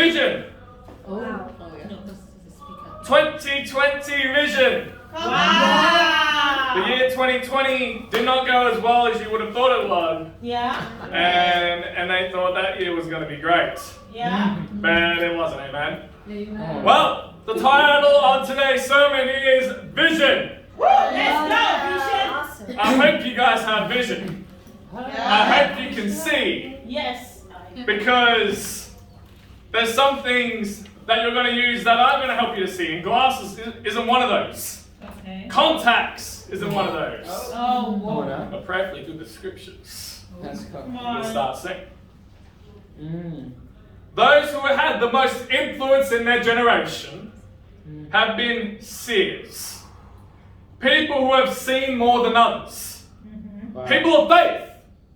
Vision. Oh, wow. No, this is a speaker. 2020 vision. Wow. The year 2020 did not go as well as you would have thought it would. Yeah. And they thought that year was going to be great. Yeah. But it wasn't, amen? Amen. Well, the title of today's sermon is Vision. Let's go, Vision. Awesome. I hope you guys have vision. I hope you can see. Yes. Because there's some things that you're going to use that are going to help you to see. And glasses isn't one of those. Okay. Contacts isn't one of those. Oh, whoa. But prayerfully through the scriptures, Let's go. Come we'll on. start singing. Those who have had the most influence in their generation have been seers. People who have seen more than others. Wow. People of faith.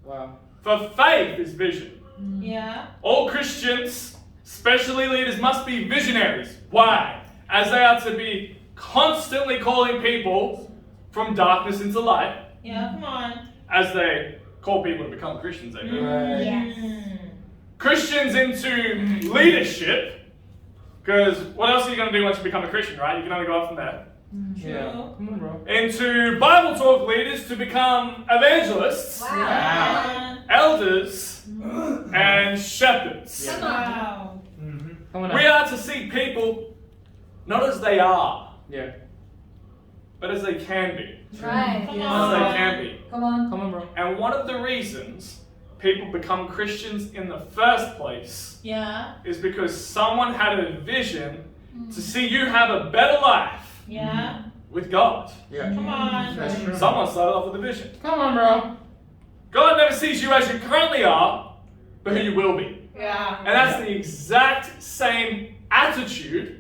Wow. For faith is vision. Yeah. All Christians, especially leaders, must be visionaries. Why? As they are to be constantly calling people from darkness into light, Yeah, come on. as they call people to become Christians. They do. Right. Yes. Christians into leadership, because what else are you going to do once you become a Christian, right? You can only go up from there. Yeah. Come on, bro. Into Bible talk leaders to become evangelists, Wow. elders, and shepherds. Yeah. Wow. Come on. We are to see people not as they are, Yeah. but as they can be. Right. Come As on. they can be. Come on. Come on, bro. And one of the reasons people become Christians in the first place Yeah. is because someone had a vision to see you have a better life Yeah. with God. Yeah. Come on. That's true. Someone started off with a vision. Come on, bro. God never sees you as you currently are, but who you will be. Yeah. And that's the exact same attitude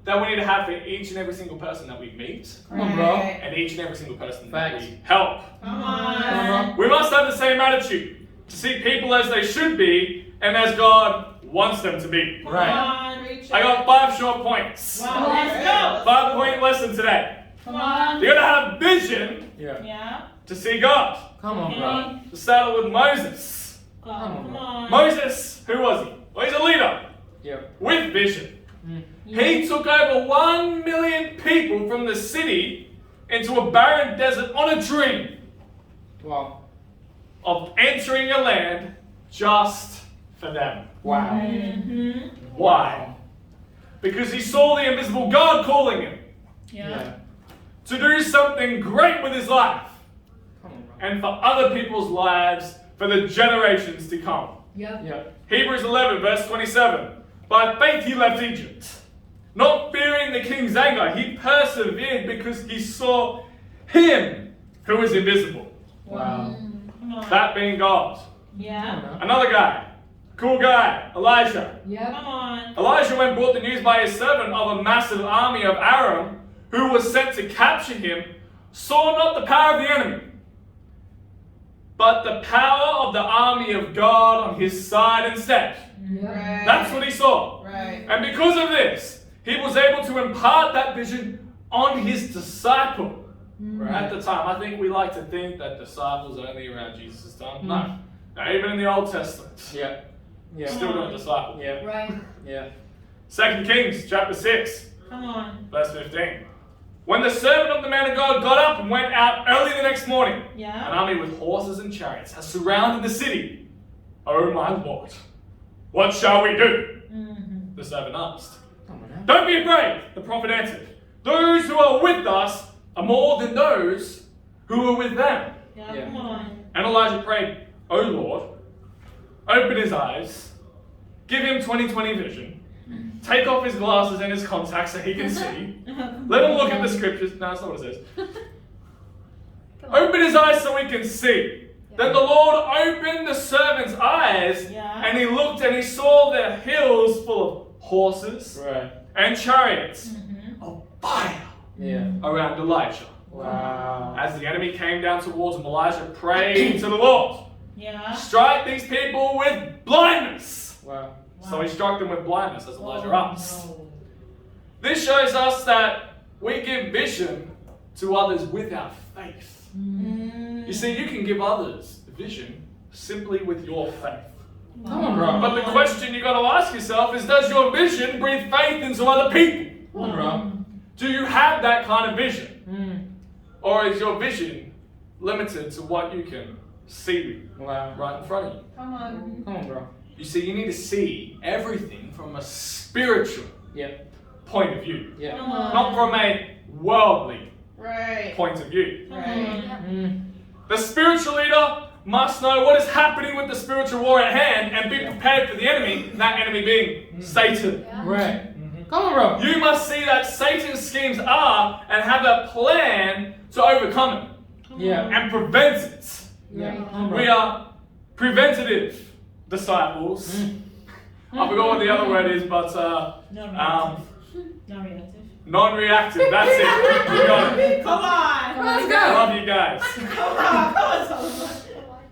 that we need to have for each and every single person that we meet Come on, bro. and each and every single person that Facts. we help. Come Come on. on, We must have the same attitude to see people as they should be and as God wants them to be. Come Right. on. I got 5 short points. Wow. Let's go. 5-point lesson today. Come on. You're going to have vision Yeah. Yeah. to see God. Come on, bro. Okay. To start with Moses. Come on. Moses, who was he? Well, he's a leader Yeah. with vision. Yeah. He took over 1 million people from the city into a barren desert on a dream Wow. of entering a land just for them. Wow. Mm-hmm. Why? Because he saw the invisible God calling him Yeah. to do something great with his life Come on, bro. and for other people's lives for the generations to come. Yep. Yeah. Hebrews 11, verse 27. By faith he left Egypt, not fearing the king's anger. He persevered because he saw him who is invisible, Wow. Come on. that being God. Yeah. Another guy, cool guy, Elijah. Yep. Come on. Elijah went and brought the news by his servant of a massive army of Aram who was sent to capture him, saw not the power of the enemy, but the power of the army of God on his side instead. Yep. That's what he saw. Right. And because of this, he was able to impart that vision on his disciple. At the time, I think we like to think that disciples are only around Jesus' time. No. Now, even in the Old Testament, Yeah. Yeah. still not disciple. Yeah. Right. Yeah. 2 Kings chapter 6, Come on. verse 15. When the servant of the man of God got up and went out early the next morning, an Yeah. army with horses and chariots has surrounded the city. Oh my Lord, what shall we do? Mm-hmm. The servant asked. Come on now. Don't be afraid, the prophet answered. Those who are with us are more than those who are with them. Yeah. Yeah. Come on. And Elijah prayed, O Lord, open his eyes, give him 20/20 vision, take off his glasses and his contacts so he can see, let him look at the scriptures. No, that's not what it says. Open his eyes so he can see. Then the Lord opened the servant's eyes, Yeah. and he looked and he saw the hills full of horses Right. and chariots Mm-hmm. of fire Yeah. around Elijah. Wow. As the enemy came down towards him, Elijah prayed to the Lord, Yeah. strike these people with blindness. Wow. So he struck them with blindness as Elijah Oh, asked. no. This shows us that we give vision to others with our faith. Mm. You see, you can give others vision simply with your faith. Come on, bro. But the question you got to ask yourself is, does your vision breathe faith into other people? Come on, bro. Do you have that kind of vision? Or is your vision limited to what you can see Wow. right in front of you? Come on. Come on, bro. You see, you need to see everything from a spiritual Yep. point of view, Yeah. Come on. not from a worldly Right. point of view. Right. The spiritual leader must know what is happening with the spiritual war at hand and be prepared for the enemy, that enemy being Satan. Right. Come on, bro. You must see that Satan's schemes are and have a plan to overcome it Yeah. and prevent it. Yeah. Come on, bro. We are preventative disciples. I forgot what the other word is, but Non-reactive. Non-reactive. non-reactive. That's it. You got it. Come on. Let's I go. love you guys. Come on, Solomon.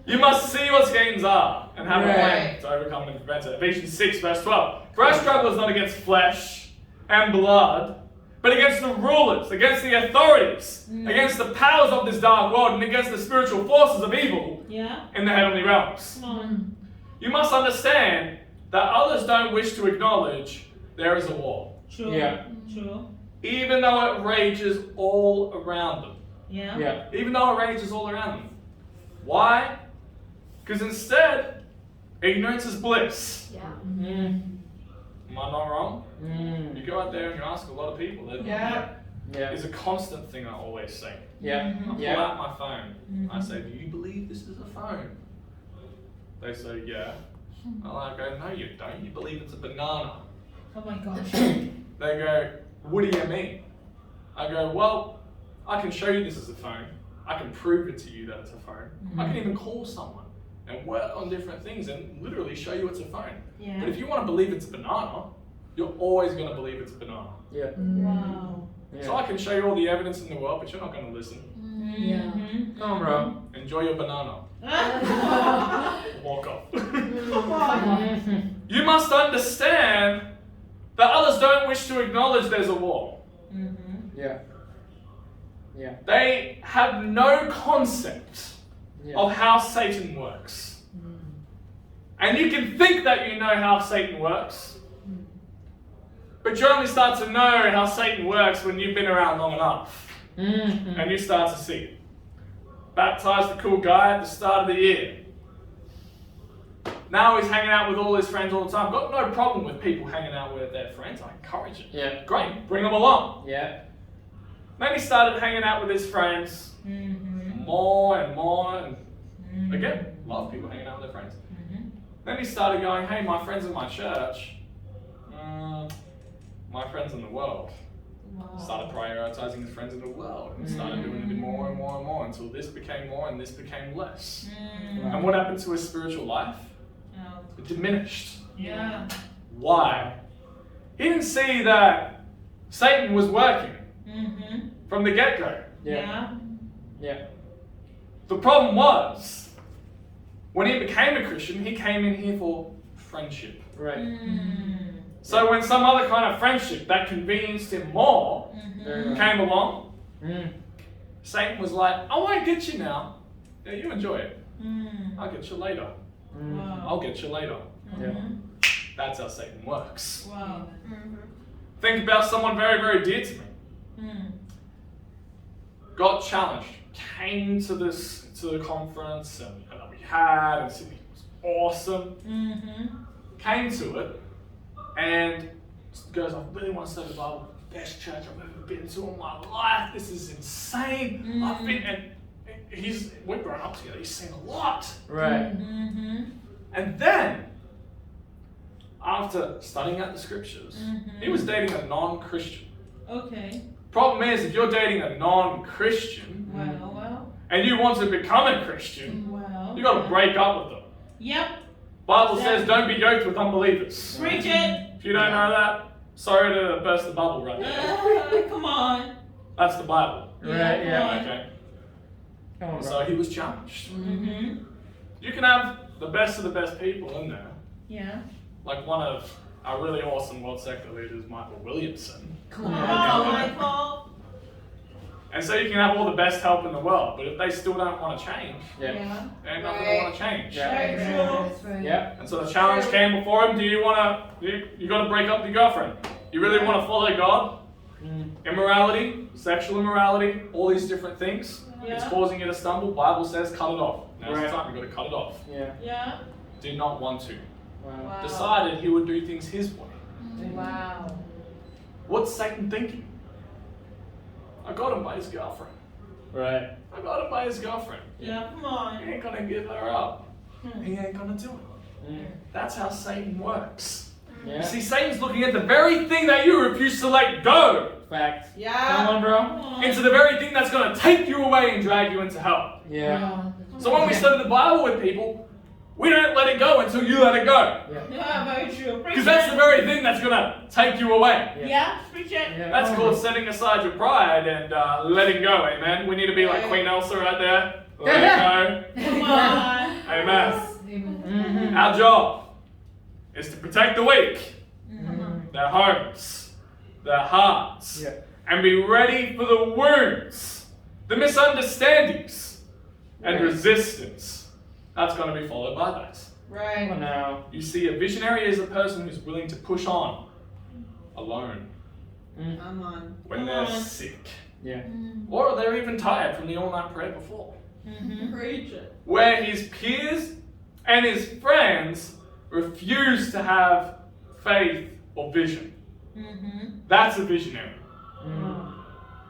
You must see what schemes are and have a plan Right. to overcome and prevent it. Ephesians 6 verse 12. For our struggle is not against flesh and blood, but against the rulers, against the authorities, against the powers of this dark world, and against the spiritual forces of evil Yeah. in the heavenly realms. Come on. You must understand that others don't wish to acknowledge there is a war, True. Yeah. True. even though it rages all around them. Yeah. Yeah. Even though it rages all around them. Why? Because instead, ignorance is bliss. Am I not wrong? You go out there and you ask a lot of people. Yeah. Yeah. It's a constant thing I always say. Yeah. I pull Yeah. out my phone. I say, do you believe this is a phone? They say, yeah. I go, no you don't. You believe it's a banana. Oh my gosh. They go, what do you mean? I go, well, I can show you this is a phone. I can prove it to you that it's a phone. I can even call someone and work on different things and literally show you it's a phone. Yeah. But if you want to believe it's a banana, you're always going to believe it's a banana. Yeah. Wow. So I can show you all the evidence in the world, but you're not going to listen. Yeah. Come on, bro. Enjoy your banana. Walk off. Come on. You must understand that others don't wish to acknowledge there's a war. Yeah. Yeah. They have no concept Yeah. of how Satan works. And you can think that you know how Satan works, but you only start to know how Satan works when you've been around long enough and you start to see it. Baptized the cool guy at the start of the year. Now he's hanging out with all his friends all the time. Got no problem with people hanging out with their friends. I encourage it. Yeah. Great, bring them along. Yeah. Then he started hanging out with his friends more and more. And again, love people hanging out with their friends. Then he started going, hey, my friends in my church, my friends in the world. Started prioritizing his friends in the world and started doing it more and more and more until this became more and this became less. And what happened to his spiritual life? It diminished. Yeah. Why? He didn't see that Satan was working from the get-go. Yeah. Yeah. The problem was, when he became a Christian, he came in here for friendship. Right. So when some other kind of friendship that convenienced him more came along, Satan was like, I won't get you now. Yeah, you enjoy it. I'll get you later. I'll get you later. Yeah. That's how Satan works. Wow. Think about someone very, very dear to me. Got challenged, came to the conference and that we had, and Sydney was awesome. Came to it and goes, I really want to study the Bible. Best church I've ever been to in my life. This is insane. I've been, and we're grown up together. He's seen a lot. Right. And then, after studying out the scriptures, he was dating a non-Christian. Okay. Problem is, if you're dating a non-Christian Well. and you want to become a Christian, Well. you got to break up with them. Yep. Bible says, don't be yoked with unbelievers. Preach it. If you don't know that, sorry to burst the bubble right there. Come on. That's the Bible. Right. Yeah. Okay. Come on, bro. So he was challenged. You can have the best of the best people in there. Yeah. Like one of our really awesome world sector leaders, Michael Williamson. Come on, Michael. And so you can have all the best help in the world, but if they still don't want to change, Yeah. they ain't nothing to want to change. Yeah. Very true. That's right. Yeah. And so the challenge came before him. Do you want to? You got to break up with your girlfriend. You really want to follow God? Immorality, sexual immorality, all these different things. It's Yeah. causing you to stumble. Bible says, cut it off. Now's Right. the time. You got to cut it off. Yeah. Yeah. Did not want to. Wow. Wow. Decided he would do things his way. Wow. What's Satan thinking? I got him by his girlfriend. Right. I got him by his girlfriend. Yeah, come He on. ain't gonna give her up. Hmm. He ain't gonna do it. Mm. That's how Satan works. Yeah. You see, Satan's looking at the very thing that you refuse to let go, Fact. Yeah. Come on, bro. Come on. into the very thing that's gonna take you away and drag you into hell. Yeah. So when we study the Bible with people, we don't let it go until you let it go. Yeah, very true. Because that's the very thing that's gonna take you away. Yeah, preach it. Yeah. That's called setting aside your pride and letting go, amen? We need to be like Queen Elsa right there. Let it Come on. go. Amen. Amen. Mm-hmm. Our job is to protect the weak, their homes, their hearts, Yeah. and be ready for the wounds, the misunderstandings, and Right. resistance. That's going to be followed by that. Come on Right. now. You see, a visionary is a person who's willing to push on alone Come on. when Come they're on. sick, Yeah. or they're even tired from the all-night prayer before. Preach it. Where his peers and his friends refuse to have faith or vision. That's a visionary. Mm.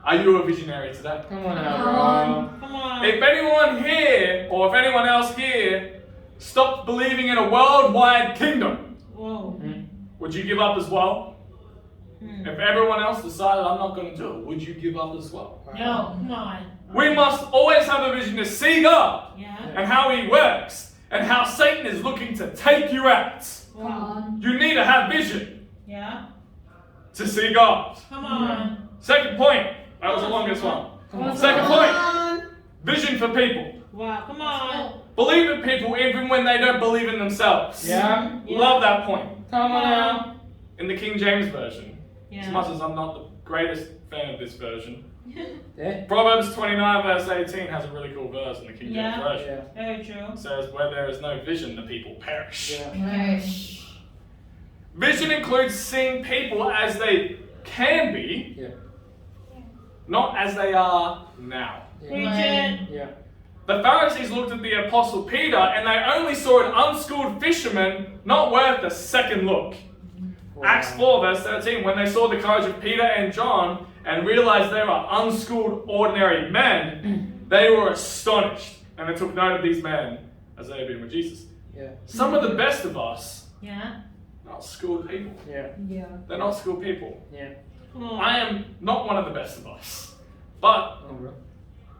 Are you a visionary today? Come on now, bro. Come on. If anyone here, or if anyone else here, stopped believing in a worldwide kingdom, Whoa. Mm. would you give up as well? Hmm. If everyone else decided I'm not going to do it, would you give up as well? No, come on. We must always have a vision to see God Yeah. and how He works and how Satan is looking to take you out. Come on. You need to have vision Yeah. to see God. Come on. Second point. That was the longest one. Come on. Second Come point. on. Vision for people. Wow. Come on. Believe in people even when they don't believe in themselves. Yeah. Love that point. Come on now. In the King James Version, as Yeah. much as I'm not the greatest fan of this version, Yeah. Proverbs 29 verse 18 has a really cool verse in the King James Yeah. Version. Yeah. Very true. It says, where there is no vision, the people perish. Yeah. Vision includes seeing people as they can be, Yeah. not as they are now. Preach it. Yeah. The Pharisees looked at the Apostle Peter and they only saw an unschooled fisherman not worth a second look. Wow. Acts 4 verse 13, when they saw the courage of Peter and John and realized they were unschooled ordinary men, they were astonished and they took note of these men as they had been with Jesus. Yeah. Some of the best of us Yeah. are not schooled people. Yeah. Yeah. They're not schooled people. Yeah. Come on. I am not one of the best of us, but Come on, bro.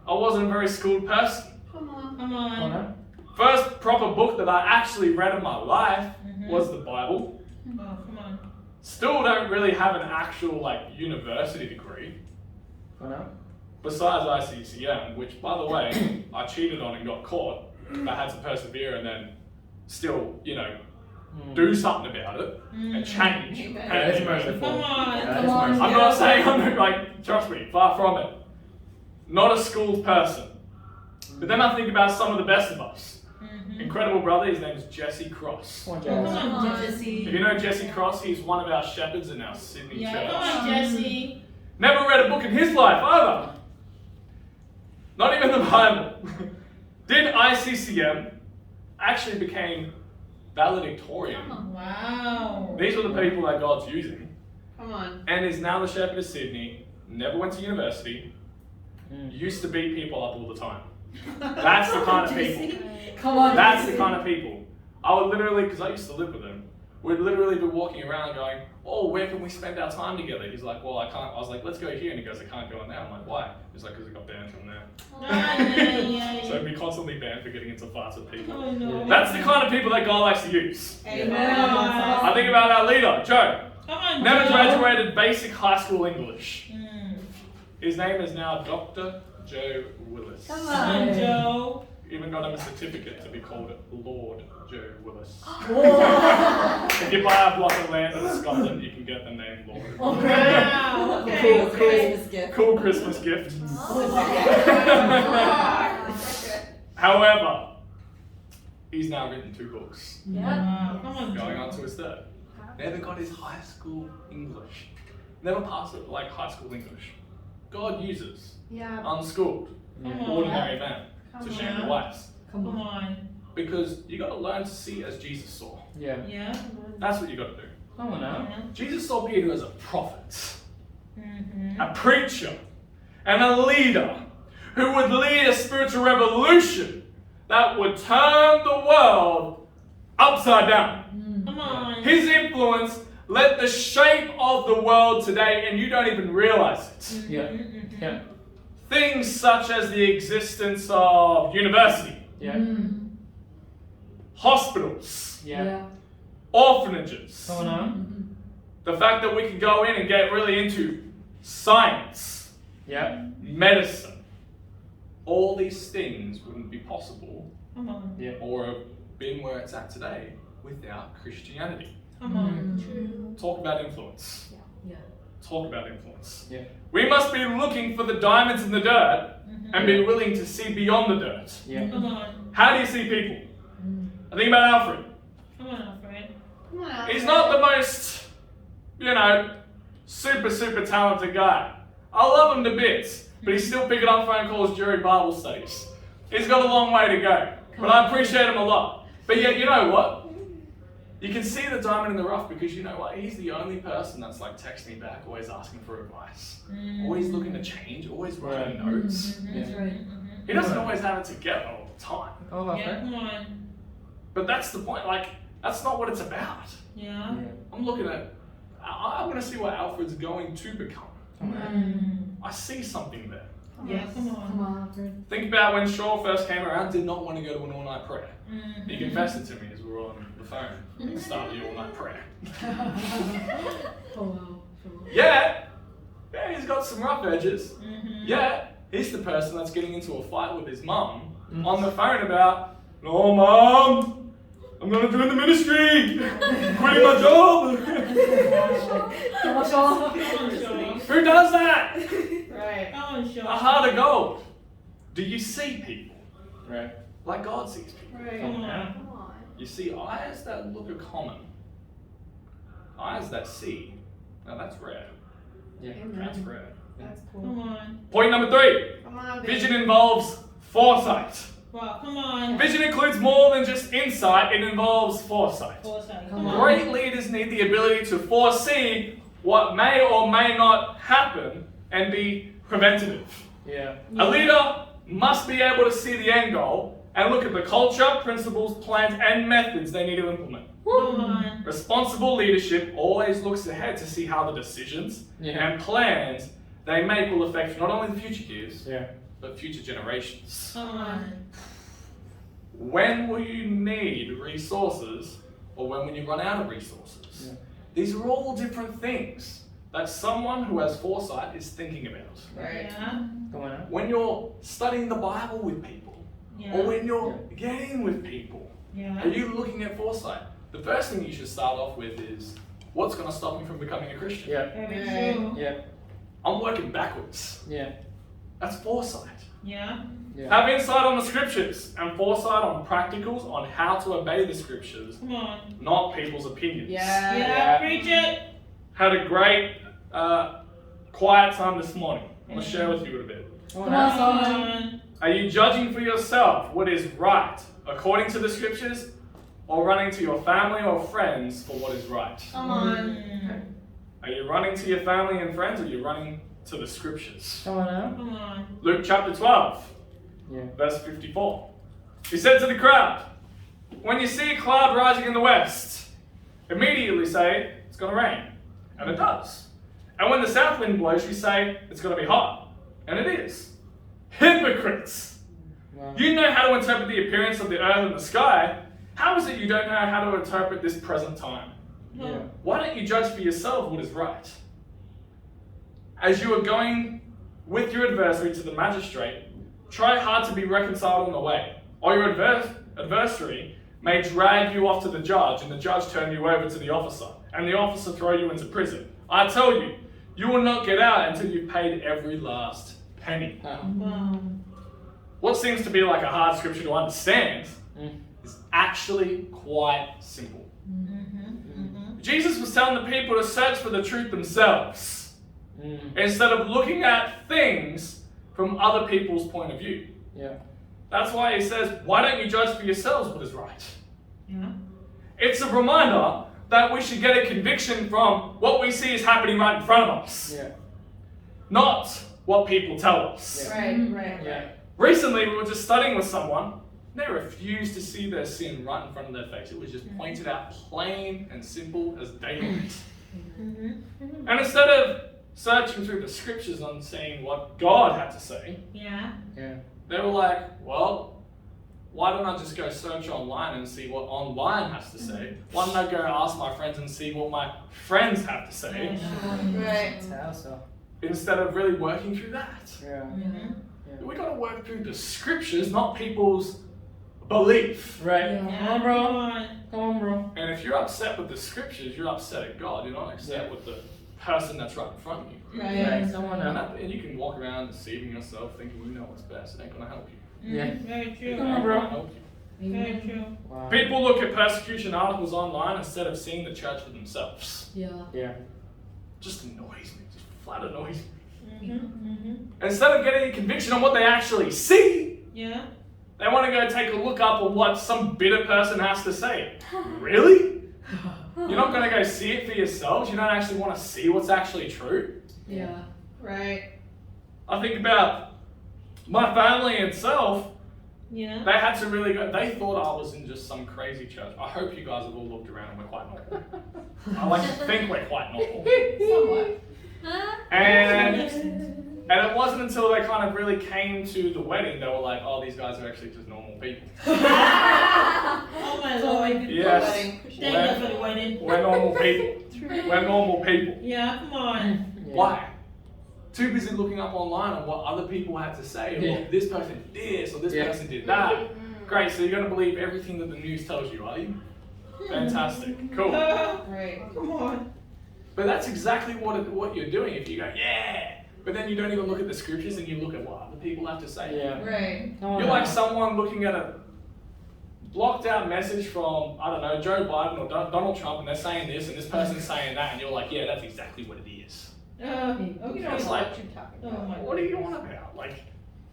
I wasn't a very schooled person. Come on. Come on now. First proper book that I actually read in my life was the Bible. Oh, come on. Still don't really have an actual university degree, Come on now. besides ICCM, which by the way, I cheated on and got caught, but I had to persevere and then still, do something about it and change. Amen. That is And- merciful. Come on. That Come is on. merciful. I'm not saying I'm trust me, far from it. Not a schooled person. But then I think about some of the best of us. Incredible brother, his name is Jesse Cross. Come on, Come Jess. on, If Jesse. you know Jesse Cross, he's one of our shepherds in our Sydney Yeah, church. come on, Jesse. Never read a book in his life either. Not even the Bible. Did ICCM, actually became valedictorian. Wow. These are the people that God's using. Come on. And is now the shepherd of Sydney, never went to university, used to beat people up all the time. That's the kind of people. Come on. That's the kind of people. I would literally, because I used to live with him, we'd literally be walking around going, oh, where can we spend our time together? He's like, well, I can't. I was like, let's go here. And he goes, I can't go on there. I'm like, why? He's like, because I got banned from there. So I'd be constantly banned for getting into fights with people. Oh, no. That's the kind of people that God likes to use. Amen. I think about our leader, Joe. Come on, Never Joe. graduated basic high school English. Mm. His name is now Dr. Joe Willis. Come Come on, on. Joe. even got him a certificate to be called Lord Joe Willis. Whoa. If you buy a block of land in Scotland, you can get the name Lord. Wow. Okay. Cool Christmas gift. Cool Christmas gift. Oh. However, he's now written 2 books, Wow. Come on. going on to his 3rd. Never got his high school English. Never passed it like high school English. God uses Yeah. unschooled, Come on. ordinary men to Come share the on. wise. Come Come on. on. Because you got to learn to see as Jesus saw. Yeah. Yeah. That's what you got to do. Come on now. Yeah. Jesus saw Peter as a prophet, Mm-hmm. a preacher, and a leader who would lead a spiritual revolution that would turn the world upside down. Come on. His influence led the shape of the world today, and you don't even realize it. Yeah. Mm-hmm. Yeah. Things such as the existence of university, Yeah. hospitals, Yeah. orphanages, Come on now. the fact that we can go in and get really into science, Yeah. medicine, all these things wouldn't be possible Come on. Yeah. or have been where it's at today without Christianity. Come on. True. Talk about influence. Yeah. Talk about influence. Yeah. We must be looking for the diamonds in the dirt and be willing to see beyond the dirt. Yeah. Come on. How do you see people? I think about Alfred. Come on, Alfred. Come on. He's not the most, super talented guy. I love him to bits, but he's still picking up phone calls during Bible studies. He's got a long way to go, but I appreciate him a lot. But yet, you know what? You can see the diamond in the rough because you know what? He's the only person that's like texting me back, always asking for advice, always looking to change, always writing notes. That's right. He doesn't always have it together all the time. Oh, Yeah, okay. come on. But that's the point. Like, that's not what it's about. Yeah. I'm looking at, I'm going to see what Alfred's going to become. Come on. I see something there. Yeah, come on. Come on, Alfred. Think about when Shaw first came around, did not want to go to an all-night prayer. Mm-hmm. He confessed it to me as we were on the phone at the start of the all-night prayer. Oh, wow. Yeah, he's got some rough edges. Mm-hmm. Yeah, he's the person that's getting into a fight with his mum on the phone about, no, Mum, I'm going to join the ministry, quitting my job. Come on, Shaw. Come on, Shaw. Who does that? Right. Come on, Shaw. A heart of gold. Do you see people Right. like God sees people? Right. Come on. Come on. You see eyes that look are common. Eyes that see. Now that's rare. Yeah. That's rare. That's Come cool. on. Point number 3. Come on, baby. Vision involves foresight. Wow, come on. Vision includes more than just insight, it involves foresight. Foresight. Come Come on. on. Great leaders need the ability to foresee what may or may not happen and be preventative. Yeah. A leader must be able to see the end goal and look at the culture, principles, plans, and methods they need to implement. Come on. Responsible leadership always looks ahead to see how the decisions Yeah. and plans they make will affect not only the future years, Yeah. but future generations. Come on. When will you need resources, or when will you run out of resources? Yeah. These are all different things that someone who has foresight is thinking about. Right. Yeah. Come on now. When you're studying the Bible with people, Yeah. or when you're getting with people, Yeah. are you looking at foresight? The first thing you should start off with is, what's going to stop me from becoming a Christian? Yeah. Very true. Yeah. I'm working backwards. Yeah. That's foresight. Yeah. Yeah. Have insight on the scriptures and foresight on practicals on how to obey the scriptures, Come on. not people's opinions. Yeah. Yeah. Preach it. Had a great quiet time this morning. I want to share with you a bit. Come on Come now. on, Come Solomon. on. Are you judging for yourself what is right according to the scriptures, or running to your family or friends for what is right? Come on. Mm. Are you running to your family and friends, or are you running to the scriptures? Come on now. Come on. Luke chapter 12, Yeah. verse 54. He said to the crowd, when you see a cloud rising in the west, immediately say, it's going to rain. And it does. And when the south wind blows, you say, it's going to be hot. And it is. Hypocrites! Wow. You know how to interpret the appearance of the earth and the sky. How is it you don't know how to interpret this present time? Yeah. Why don't you judge for yourself what is right? As you are going with your adversary to the magistrate, try hard to be reconciled on the way. Or your adversary may drag you off to the judge, and the judge turn you over to the officer, and the officer throw you into prison. I tell you, you will not get out until you've paid every last penny. Wow. What seems to be like a hard scripture to understand is actually quite simple. Jesus was telling the people to search for the truth themselves instead of looking at things from other people's point of view. Yeah. That's why he says, why don't you judge for yourselves what is right? Yeah. It's a reminder that we should get a conviction from what we see is happening right in front of us, Yeah. not what people tell us. Yeah. Right. Yeah. Recently, we were just studying with someone. They refused to see their sin right in front of their face. It was just pointed out plain and simple as daylight. And instead of searching through the scriptures and seeing what God had to say, Yeah. Yeah. they were like, well, why don't I just go search online and see what online has to say? Why don't I go ask my friends and see what my friends have to say? Right. That's how so. Instead of really working through that. Yeah. We got to work through the scriptures, not people's belief. Right. Yeah. Come on, bro. Come on, bro. And if you're upset with the scriptures, you're upset at God. You're not upset with the person that's right in front of you. Right. Someone And, else. and you can walk around deceiving yourself, thinking you know what's best. It ain't gonna help you. Yeah. Very true. Come on, It ain't bro. gonna help you. Very true. Wow. People look at persecution articles online instead of seeing the church for themselves. Yeah. Yeah. Just annoys me. Just flat annoys me. Mm-hmm. Instead of getting a conviction on what they actually see, Yeah. they want to go take a look up on what some bitter person has to say. Really? You're not going to go see it for yourselves? You don't actually want to see what's actually true? Yeah. Right. I think about my family itself. Yeah. They had to really go, they thought I was in just some crazy church. I hope you guys have all looked around and we're quite normal. I like to think we're quite normal. Somewhat. And it wasn't until they kind of really came to the wedding, they were like, oh, these guys are actually just normal people. Oh my lord. Yes, Thank you for the wedding. we're normal people. We're normal people. Yeah, come on. Yeah. Why? Too busy looking up online on what other people had to say, or Yeah. this person did this, or this Yeah. person did that. Great, so you're going to believe everything that the news tells you, are you? Fantastic, cool. Right. Come on. But that's exactly what you're doing if you go, yeah, but then you don't even look at the scriptures and you look at what other people have to say. Yeah. Right. Come on You're now. like someone looking at a blocked out message from, I don't know, Joe Biden or Donald Trump, and they're saying this and this person's saying that, and you're like, yeah, that's exactly what it is. Okay. It's like, what you're talking Oh about. my what are you on about? Like,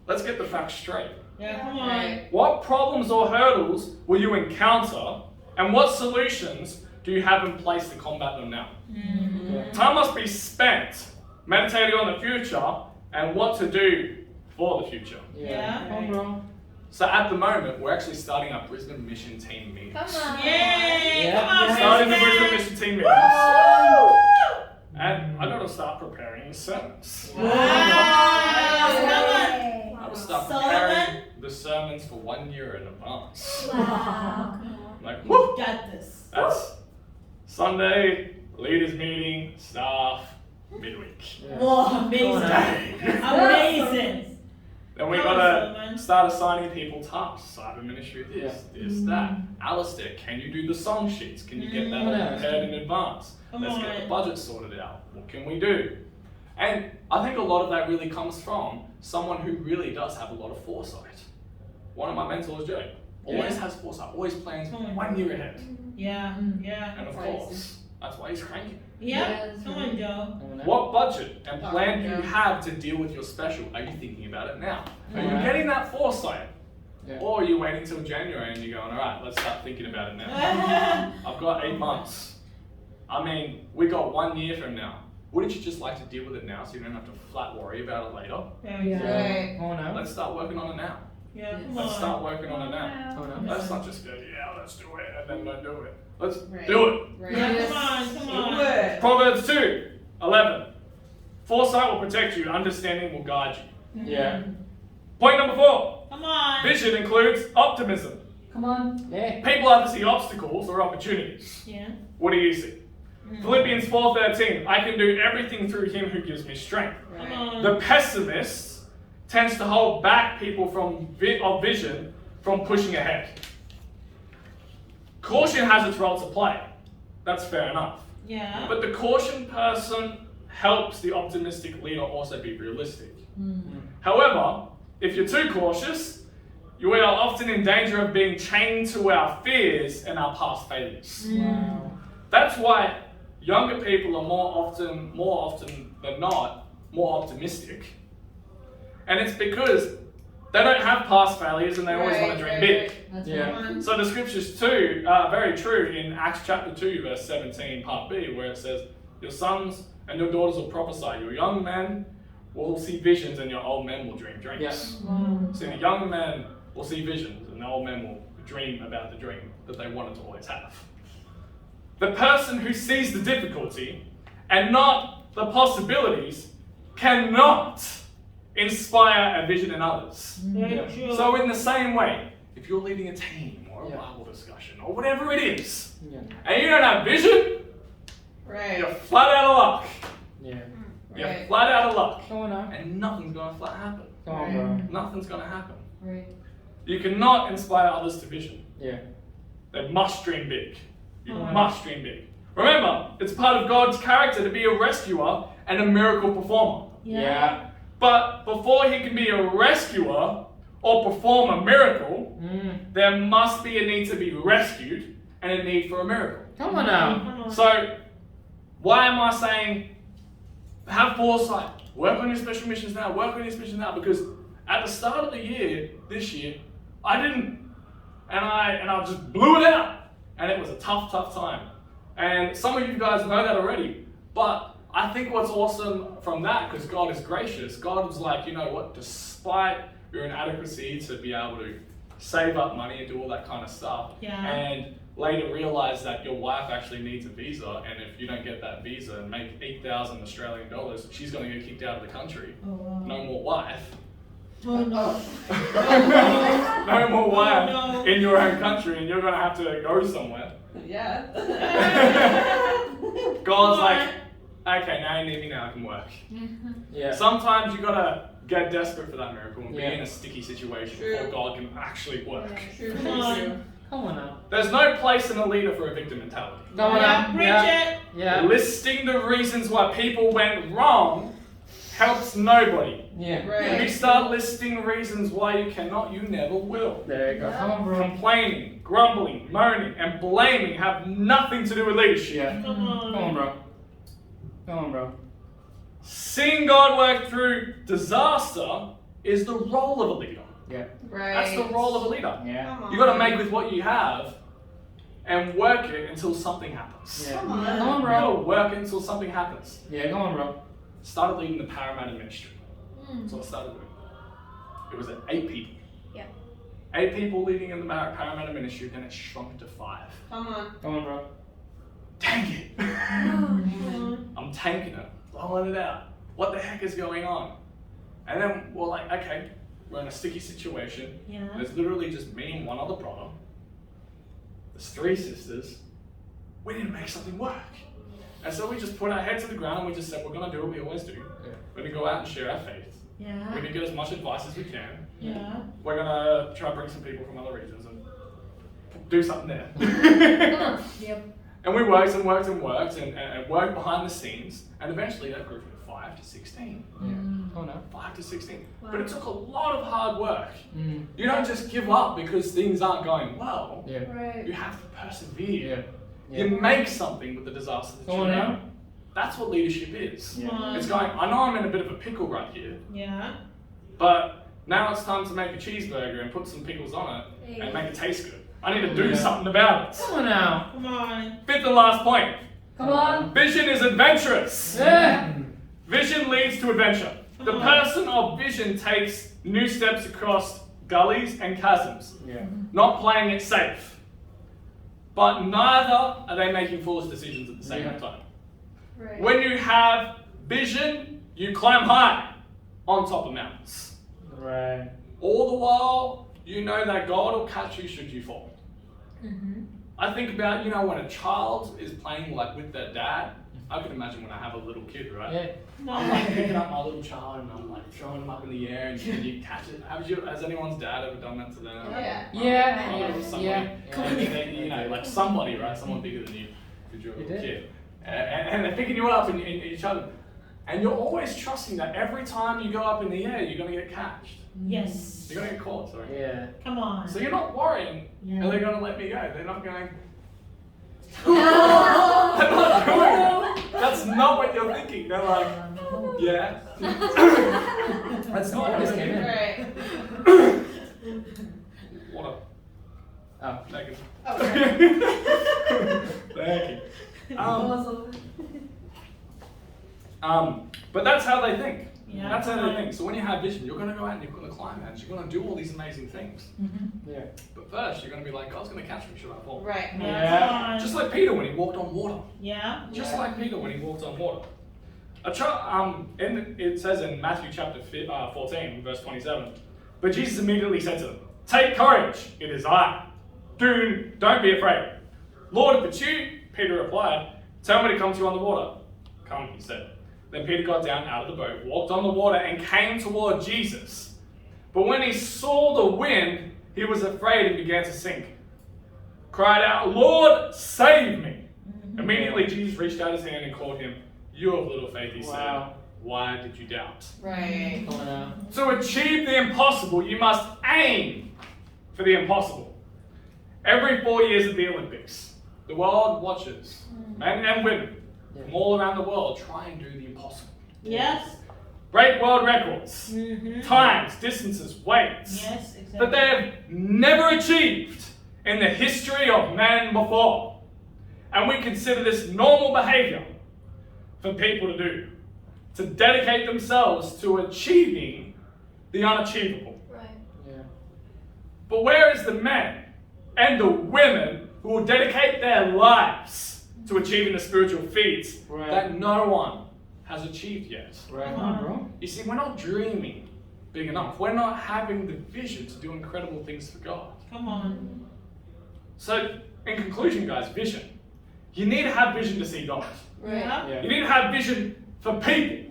let's get the facts straight. Yeah, come on. Right. What problems or hurdles will you encounter, and what solutions do you have in place to combat them now? Mm-hmm. Time must be spent meditating on the future and what to do for the future. Yeah. Come on, bro. So at the moment, we're actually starting our Brisbane Mission Team meetings. Come on. Yay! Yeah. Come on, Starting the Brisbane. Brisbane Mission Team meetings. And I gotta start preparing the sermons. Wow. I gotta start preparing Solomon? the sermons for 1 year in advance. Wow. I'm like, You whoo! got this. That's Sunday, leaders meeting, staff, midweek. Yeah. Whoa, Come on amazing. now. Amazing. Then we Come on, gotta Solomon. start assigning people tasks. Cyber ministry, this, that. Alistair, can you do the song sheets? Can you get that all Mm. prepared in advance? Come Let's get on. the budget sorted out. What can we do? And I think a lot of that really comes from someone who really does have a lot of foresight. One of my mentors, Joe, always has foresight, always plans Come on. 1 year ahead. Yeah, yeah. And of course, that's why he's cranking. Yeah. Yes, Come right. on, Joe. Come on now. What budget and plan do you Yeah. have to deal with your special? Are you thinking about it now? Are you Yeah. getting that foresight? Yeah. Or are you waiting till January and you're going, alright, let's start thinking about it now. I've got 8 months. I mean, we got 1 year from now. Wouldn't you just like to deal with it now so you don't have to flat worry about it later? Very Yeah. good. Right. Come on now. Let's start working on it now. Yeah, come Let's on. start working on it now. Come on now. Let's not just go, yeah, let's do it, and then don't do it. Let's Right. do it. Right. Yeah, Yes. come on. Proverbs 2:11. Foresight will protect you, understanding will guide you. Yeah. Point number 4. Come on. Vision includes optimism. Come on. Yeah. People either see obstacles or opportunities. Yeah. What do you see? Philippians 4:13. I can do everything through him who gives me strength. Come Right. on. The pessimist tends to hold back people of vision from pushing ahead. Caution has its role to play. That's fair enough. Yeah. But the caution person helps the optimistic leader also be realistic. However, if you're too cautious, you are often in danger of being chained to our fears and our past failures. Wow. That's why younger people are more often than not, more optimistic. And it's because they don't have past failures and they always want to dream big. That's Yeah. one. So the scriptures too are very true in Acts chapter 2 verse 17 part B, where it says, your sons and your daughters will prophesy, your young men will see visions and your old men will dream dreams. Yes. So the young men will see visions and the old men will dream about the dream that they wanted to always have. The person who sees the difficulty and not the possibilities cannot inspire a vision in others. Very Yeah. true. So in the same way, if you're leading a team or a Yeah. Bible discussion or whatever it is, Yeah. and you don't have vision, Right. you're flat out of luck. Yeah. You're Right. flat out of luck. Come on now. And nothing's gonna flat happen. Come on, bro. Nothing's gonna happen. Right. You cannot inspire others to vision. Yeah. They must dream big. You Mhm. must dream big. Remember, it's part of God's character to be a rescuer and a miracle performer. Yeah. But before he can be a rescuer or perform a miracle, there must be a need to be rescued and a need for a miracle. Come on now. Come on. So, why am I saying have foresight? Work on your special missions now. Work on your missions now. Because at the start of the year, this year, I didn't, and I just blew it out, and it was a tough time. And some of you guys know that already. But I think what's awesome from that, because God is gracious, God was like, you know what? Despite your inadequacy to be able to save up money and do all that kind of stuff, Yeah. and later realize that your wife actually needs a visa, and if you don't get that visa and make 8,000 Australian dollars, she's going to get kicked out of the country. Oh, wow. No more wife. Oh, no. No more wife no. in your own country, and you're going to have to go somewhere. Yeah. God's like, okay, now you need me, now I can work. Yeah. Sometimes you got to get desperate for that miracle and Yeah. be in a sticky situation True. before God can actually work. True. Come on. Come on now. There's no place in a leader for a victim mentality. Come on Yeah, now. preach Yeah. it. Yeah. Listing the reasons why people went wrong helps nobody. Yeah. If you Right. start listing reasons why you cannot, you never will. There you go. Come on, bro. Complaining, grumbling, moaning, and blaming have nothing to do with leadership. Yeah. Come on. Come on, bro. Come on, bro. Seeing God work through disaster is the role of a leader. Yeah. Right. That's the role of a leader. Yeah. Come on. You got to make with what you have and work it until something happens. Yeah. Come on. Come on, You got bro. to work it until something happens. Yeah. Come on, bro. Started leading the paramedic ministry. That's what I started doing. It was at 8 people. Yeah. 8 people leading in the paramedic ministry, then it shrunk to 5. Come on. Come on, bro. Dang it! Come I'm tanking it, blowing it out. What the heck is going on? And then we're like, okay, we're in a sticky situation. Yeah. There's literally just me and one other brother. There's 3 sisters. We need to make something work. And so we just put our heads to the ground and we just said, we're going to do what we always do. Yeah. We're going to go out and share our faith. We're Yeah. going to get as much advice as we can. Yeah. We're going to try to bring some people from other regions and do something there. Yep. And we worked and worked and worked and worked behind the scenes. And eventually that grew from 5 to 16. Yeah. Come on now. 5 to 16. Wow. But it took a lot of hard work. Mm. You don't just give up because things aren't going well. Yeah. You Right. have to persevere. Yeah. You make something with the disaster that Come on you're now. in. That's what leadership is. Yeah. Come on. It's going, I know I'm in a bit of a pickle right here, Yeah. but now it's time to make a cheeseburger and put some pickles on it and make it taste good. I need to do Yeah. something about it. Come on now. Come on. 5th and last point. Come on. Vision is adventurous. Yeah. Vision leads to adventure. The person of vision takes new steps across gullies and chasms, Yeah. not playing it safe. But neither are they making foolish decisions at the same Yeah. time. Right. When you have vision, you climb high on top of mountains. Right. All the while, you know that God will catch you should you fall. Mm-hmm. I think about, when a child is playing like with their dad I can imagine when I have a little kid, right? Yeah. I'm like picking up my little child and I'm like throwing him up in the air and you catch it. Has anyone's dad ever done that to them? Yeah. Somebody, Yeah. you know, like somebody, right? Someone bigger than you, because you're a You little did. kid. And they're picking you up and you chugging. And you're always trusting that every time you go up in the air, you're going to get catched. Yes. You're going to get caught, sorry. Yeah. Come on. So you're not worrying, Yeah. are they going to let me go? They're not going, No. they're not doing it. That's not what you're thinking. They're like, yeah. That's not what this came in. Right. Water. Oh. Thank you. Okay. Thank you. Awesome. But that's how they think. Yeah. That's how they think. So when you have vision, you're going to go out and you're going to climb mountains. You're going to do all these amazing things. Yeah. But first, you're going to be like, God's going to catch me should I fall. Right. Yeah. Come on. Just like Peter when he walked on water. Yeah. Just like Peter when he walked on water. It says in Matthew chapter 14, verse 27, but Jesus immediately said to them, take courage, it is I. Don't be afraid. Lord, if it's you, Peter replied, tell me to come to you on the water. Come, he said. Then Peter got down out of the boat, walked on the water, and came toward Jesus. But when he saw the wind, he was afraid and began to sink. Cried out, Lord, save me. Immediately Jesus reached out his hand and called him. You of little faith, he said. Why did you doubt? Right. Come on now. To achieve the impossible, you must aim for the impossible. Every 4 years at the Olympics, the world watches, men and women from all around the world try and do the impossible. Yes. Break world records, times, distances, weights Yes, exactly. that they have never achieved in the history of man before. And we consider this normal behavior for people to do, to dedicate themselves to achieving the unachievable. Right. Yeah. But where is the men and the women who will dedicate their lives to achieving the spiritual feats that no one has achieved yet? Right on, bro. You see, we're not dreaming big enough. We're not having the vision to do incredible things for God. Come on. So, in conclusion, guys, vision. You need to have vision to see God. Right. Yeah. Yeah. You need to have vision for people.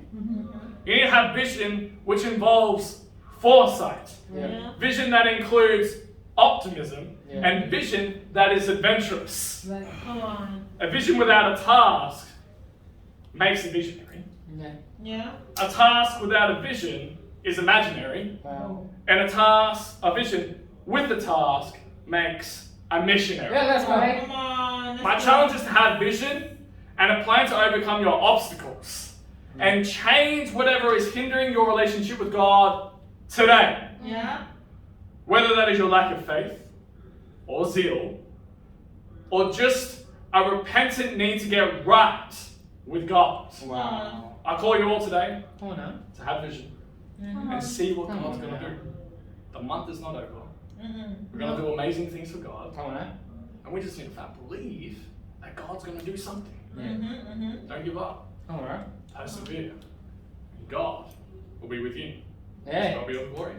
You need to have vision which involves foresight. Yeah. Vision that includes optimism. Yeah. And vision that is adventurous. Right. Come on. A vision without a task makes a visionary. Yeah. Yeah. A task without a vision is imaginary. Wow. And a vision with a task makes a missionary. Yeah, that's right. Come on. Let's My go. challenge is to have vision and a plan to overcome your obstacles and change whatever is hindering your relationship with God today. Yeah. Whether that is your lack of faith or zeal or just a repentant need to get right with God. Wow. I call you all today Come on now. to have vision Mm-hmm. and see what Come God's on going to now. do. The month is not over. Mm-hmm. We're going to do amazing things for God. Come on now. And we just need to believe that God's going to do something. Mm-hmm. Mm-hmm. Don't give up. Come on, right? Persevere. And God will be with you. Hey. God be all the glory.